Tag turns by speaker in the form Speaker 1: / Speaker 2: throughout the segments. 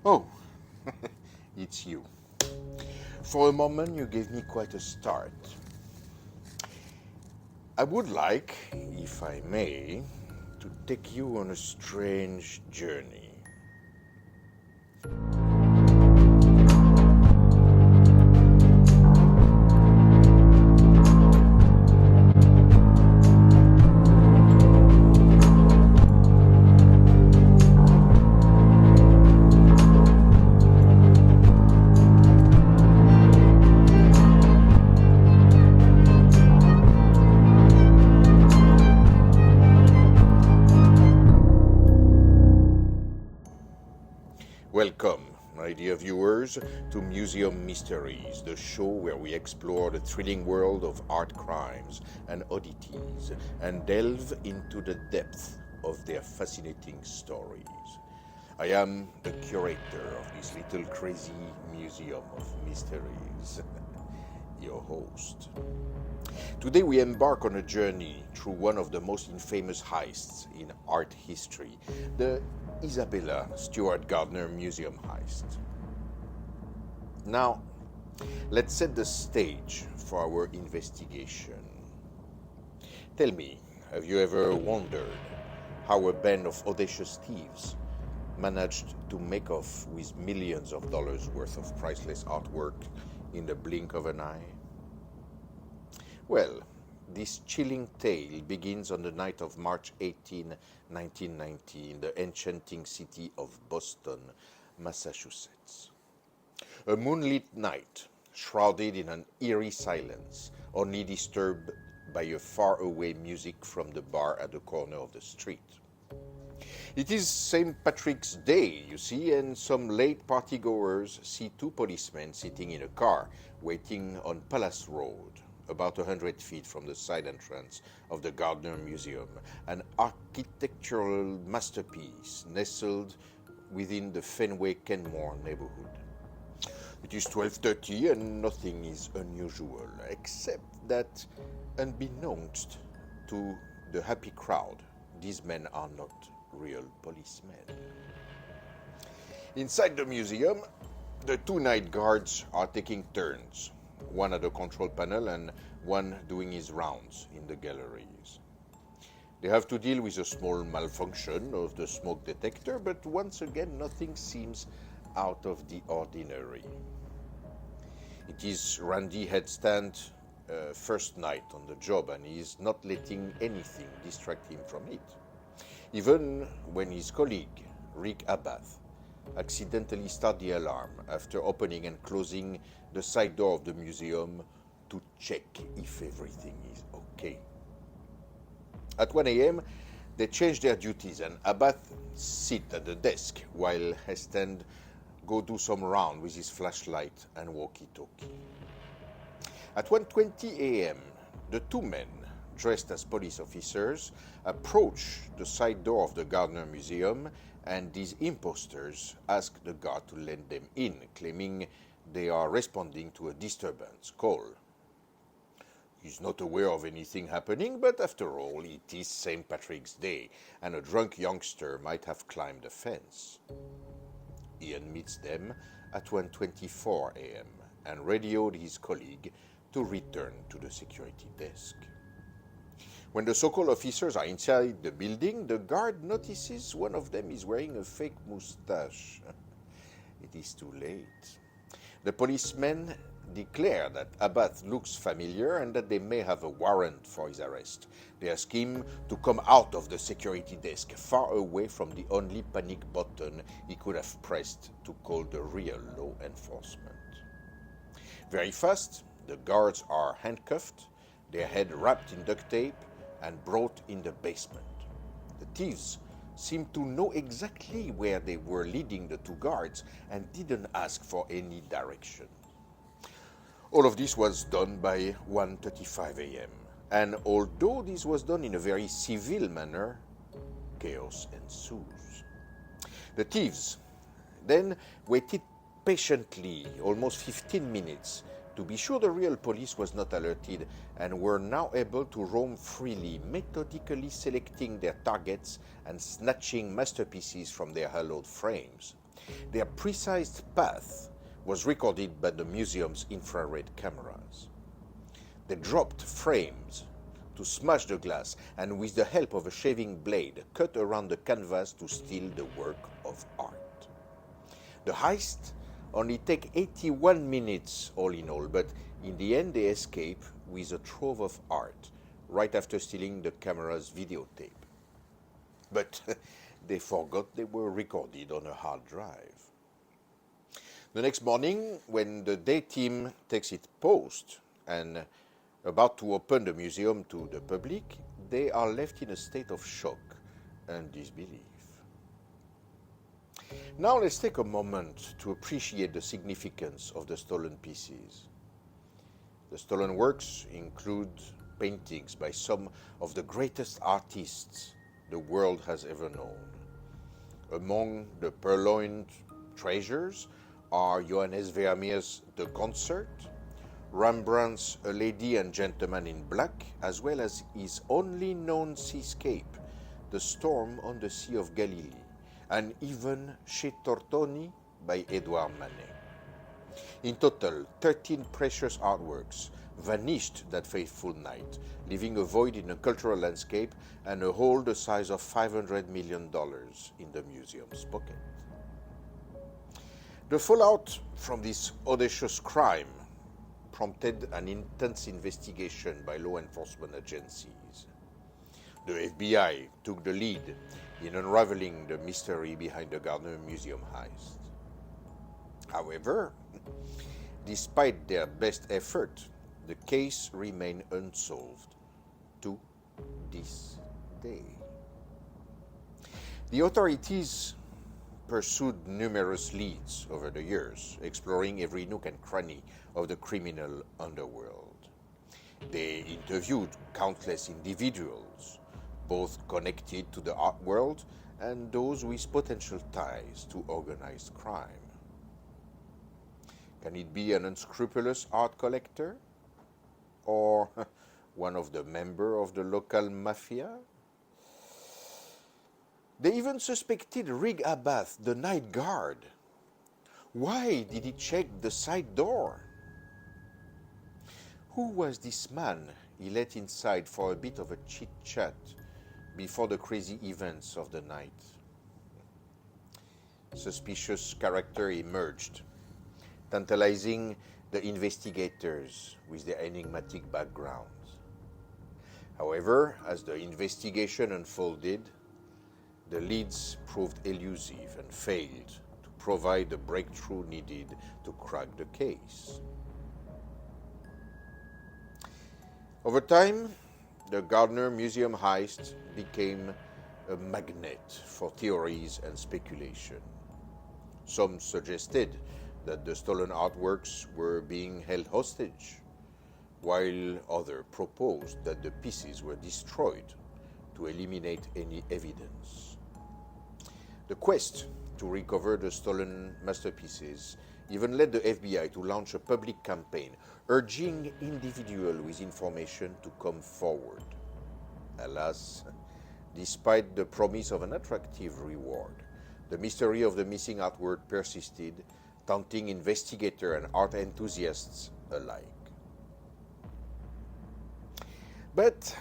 Speaker 1: Oh, it's you. For a moment, you gave me quite a start. I would like, if I may, to take you on a strange journey. Welcome, my dear viewers, to Museum Mysteries, the show where we explore the thrilling world of art crimes and oddities and delve into the depth of their fascinating stories. I am the curator of this little crazy museum of mysteries, your host. Today we embark on a journey through one of the most infamous heists in art history, the Isabella Stewart Gardner Museum heist. Now, let's set the stage for our investigation. Tell me, have you ever wondered how a band of audacious thieves managed to make off with millions of dollars worth of priceless artwork in the blink of an eye? Well, this chilling tale begins on the night of March 18, 1990, in the enchanting city of Boston, Massachusetts. A moonlit night, shrouded in an eerie silence, only disturbed by a far-away music from the bar at the corner of the street. It is St. Patrick's Day, you see, and some late partygoers see two policemen sitting in a car, waiting on Palace Road, about 100 feet from the side entrance of the Gardner Museum, an architectural masterpiece nestled within the Fenway-Kenmore neighborhood. It is 12:30 and nothing is unusual, except that, unbeknownst to the happy crowd, these men are not real policemen. Inside the museum, the two night guards are taking turns, one at the control panel and one doing his rounds in the galleries. They have to deal with a small malfunction of the smoke detector, but once again nothing seems out of the ordinary. It is Randy Headstand's first night on the job, and he is not letting anything distract him from it. Even when his colleague, Rick Abath, accidentally started the alarm after opening and closing the side door of the museum to check if everything is okay. At 1 a.m., they change their duties and Abath sit at the desk while Hestand go do some round with his flashlight and walkie-talkie. At 1:20 a.m., the two men, dressed as police officers, approach the side door of the Gardner Museum, and these imposters ask the guard to let them in, claiming they are responding to a disturbance call. He's not aware of anything happening, but after all, it is St. Patrick's Day, and a drunk youngster might have climbed a fence. Ian meets them at 1:24 a.m. and radioed his colleague to return to the security desk. When the so-called officers are inside the building, the guard notices one of them is wearing a fake mustache. It is too late. The policemen declare that Abath looks familiar and that they may have a warrant for his arrest. They ask him to come out of the security desk, far away from the only panic button he could have pressed to call the real law enforcement. Very fast, the guards are handcuffed, their head wrapped in duct tape, and brought in the basement. The thieves seemed to know exactly where they were leading the two guards and didn't ask for any direction. All of this was done by 1:35 a.m. And although this was done in a very civil manner, chaos ensues. The thieves then waited patiently, almost 15 minutes, to be sure the real police was not alerted, and were now able to roam freely, methodically selecting their targets and snatching masterpieces from their hallowed frames. Their precise path was recorded by the museum's infrared cameras. They dropped frames to smash the glass and with the help of a shaving blade cut around the canvas to steal the work of art. The heist only take 81 minutes all in all, but in the end they escape with a trove of art right after stealing the camera's videotape. But they forgot they were recorded on a hard drive. The next morning, when the day team takes its post and about to open the museum to the public, they are left in a state of shock and disbelief. Now let's take a moment to appreciate the significance of the stolen pieces. The stolen works include paintings by some of the greatest artists the world has ever known. Among the purloined treasures are Johannes Vermeer's The Concert, Rembrandt's A Lady and Gentleman in Black, as well as his only known seascape, The Storm on the Sea of Galilee, and even Chez Tortoni by Edouard Manet. In total, 13 precious artworks vanished that fateful night, leaving a void in the cultural landscape and a hole the size of $500 million in the museum's pocket. The fallout from this audacious crime prompted an intense investigation by law enforcement agencies. The FBI took the lead in unraveling the mystery behind the Gardner Museum heist. However, despite their best effort, the case remained unsolved to this day. The authorities pursued numerous leads over the years, exploring every nook and cranny of the criminal underworld. They interviewed countless individuals, both connected to the art world and those with potential ties to organized crime. Can it be an unscrupulous art collector? Or one of the members of the local mafia? They even suspected Rig Abath, the night guard. Why did he check the side door? Who was this man he let inside for a bit of a chit-chat before the crazy events of the night? Suspicious character emerged, tantalizing the investigators with their enigmatic backgrounds. However, as the investigation unfolded, the leads proved elusive and failed to provide the breakthrough needed to crack the case. Over time, the Gardner Museum heist became a magnet for theories and speculation. Some suggested that the stolen artworks were being held hostage, while others proposed that the pieces were destroyed to eliminate any evidence. The quest to recover the stolen masterpieces even led the FBI to launch a public campaign urging individuals with information to come forward. Alas, despite the promise of an attractive reward, the mystery of the missing artwork persisted, taunting investigators and art enthusiasts alike. But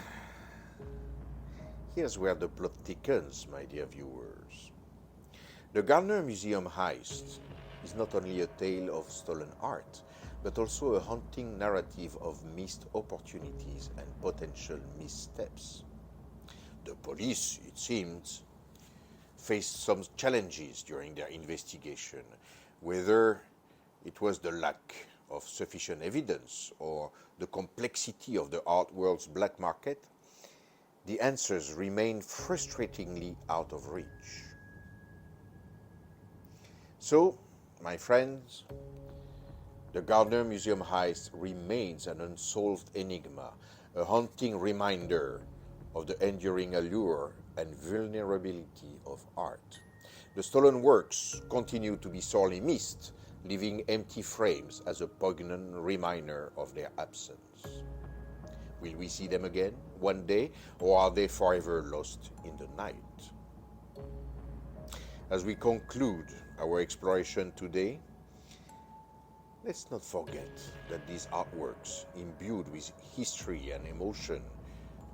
Speaker 1: here's where the plot thickens, my dear viewers. The Gardner Museum heist is not only a tale of stolen art, but also a haunting narrative of missed opportunities and potential missteps. The police, it seems, faced some challenges during their investigation, whether it was the lack of sufficient evidence or the complexity of the art world's black market. The answers remain frustratingly out of reach. So, my friends, the Gardner Museum heist remains an unsolved enigma, a haunting reminder of the enduring allure and vulnerability of art. The stolen works continue to be sorely missed, leaving empty frames as a poignant reminder of their absence. Will we see them again one day, or are they forever lost in the night? As we conclude our exploration today, let's not forget that these artworks, imbued with history and emotion,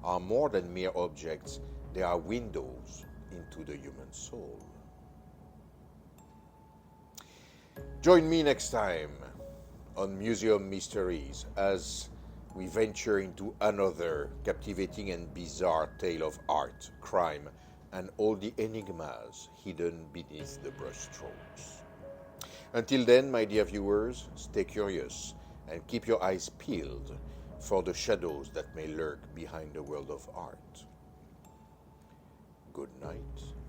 Speaker 1: are more than mere objects, they are windows into the human soul. Join me next time on Museum Mysteries as we venture into another captivating and bizarre tale of art, crime, and all the enigmas hidden beneath the brushstrokes. Until then, my dear viewers, stay curious and keep your eyes peeled for the shadows that may lurk behind the world of art. Good night.